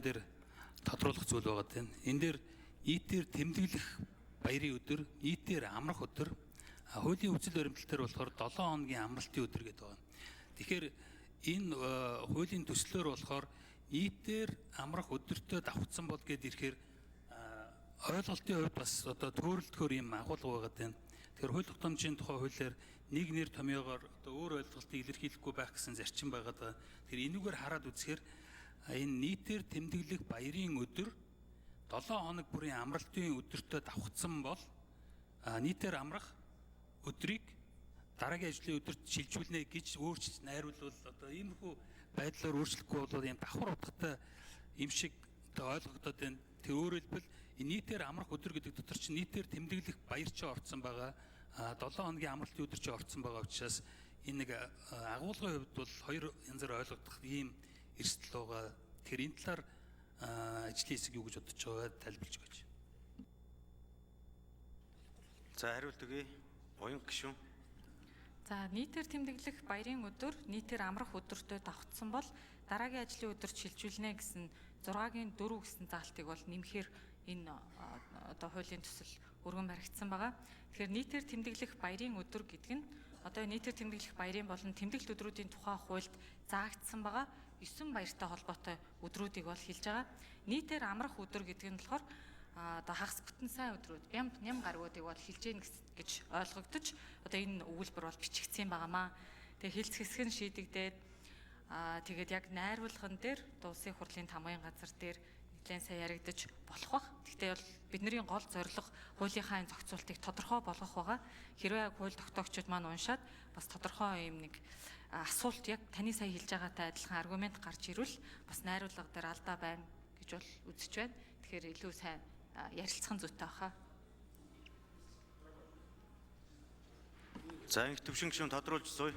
дээр тодруулах зүйл байгаа тийм. Энэ дээр нийтээр тэмдэглэх баярын өдөр, нийтээр амрах өдөр, хуулийн хүчил баримтлалтаар болохоор 7 хоногийн амралтын өдөр гэдэг байна. Тэгэхээр энэ хуулийн төслөөр болохоор нийтээр амрах өдөртөө давхцсан бол гэд ирэхээр ойлголтын хувьд бас одоо төөрөлтгөр юм агуулга байгаа юм. Тэгэхээр хууль тогтоомжийн тухай хуулиар нэг нэр томьёогоор одоо өөр ойлголтыг илэрхийлэхгүй байх гэсэн зарчим байгаа даа. Тэгэхээр энүүгээр хараад үзэхээр энэ нийтээр тэмдэглэх баярын өдөр 7 хоног бүрийн амралтын өдөртөө давхцсан бол нийтээр амрах өдрийг дараагийн ажлын өдөрт шилжүүлнэ гэж өөрчлөлт найруулвал одоо иймэрхүү байдлаар өөрчлөхгүй бол юм давхар утгатай юм шиг ойлгогдоод байна. Тэр өөрөөр хэлбэл нийтээр амрах өдөр гэдэг дотор чинь нийтээр тэмдэглэх баяр чинь орцсон байгаа. 7 хоногийн амралтын өдөр чинь орцсон байгаа учраас энэ нэг агуулгын хувьд бол хоёр янзаар ойлгогдох ийм эрсдэл байгаа. Тэгэхээр энэ талаар ажлын хэсэг юу гэж бодож байгаа тайлбарлаж өгөөч. За хариулт өгье. Уян гишүүн. За нийтээр тэмдэглэх баярын өдөр нийтээр амрах өдөртөө давхцсан бол дараагийн ажлын өдөрт шилжүүлнэ гэсэн 6-гийн 4 гэсэн заалтыг бол нэмэхээр энэ одоо хуулийн төсөл өргөн баригдсан байгаа. Тэгэхээр нийтээр тэмдэглэх баярын өдөр гэдэг нь одоо нийтээр тэмдэглэх баярын болон тэмдэглэлт өдрүүдийн тухай хуульд заагдсан байгаа 9 баяртай холбоотой өдрүүдийг бол хэлж байгаа. Нийтээр амрах өдөр гэдэг нь болохоор одоо хагас бүтэн сайн өдрүүд ням гаргуудыг бол хэлж гин гэж ойлгогдож одоо энэ өгүүлбэр бол бичигдсэн байгаамаа. Тэгээ хэлц хэсэг нь шийдэгдээд тэгээд яг найруулган дээр улсын хурлын тамгын газар дээр нэлээд сайн яригдаж болох бах. Гэхдээ бол бидний гол зорилго хуулийнхаа энэ зохицуултыг тодорхой болгох байгаа. Хэрвээ хууль тогтоогчид маань уншаад бас тодорхой юм нэг асуулт яг таны сая хэлж байгаатай адилхан аргумент гарч ирвэл бас найруулга дээр алдаа байна гэж бол үзэж байна. Тэгэхээр илүү сайн ярилцсан зүйтэй баха. За их төвшин гишүүн тодруулж сууя.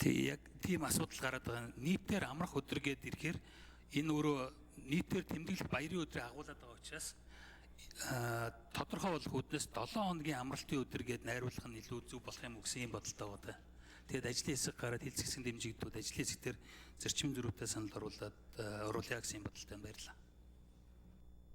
Яг тийм асуудал гараад байгаа. Нийтээр амрах өдөр гээд ирэхээр энэ өөрөө нийтээр тэмдэглэх баярын өдрийг агуулад байгаа учраас тодорхой болох үднэс 7 хоногийн амралтын өдөр гээд найруулах нь илүү зөв болох юм гэсэн юм бодолтой байгаа. Тэгээд ажлын хэсэг гараад хэлц хэсэг дэмжигдүүд ажлын хэсэг дээр зарчим зөрүүтэй санал оруулаад оруулъя гэсэн юм бодолтой байна. Баярлалаа.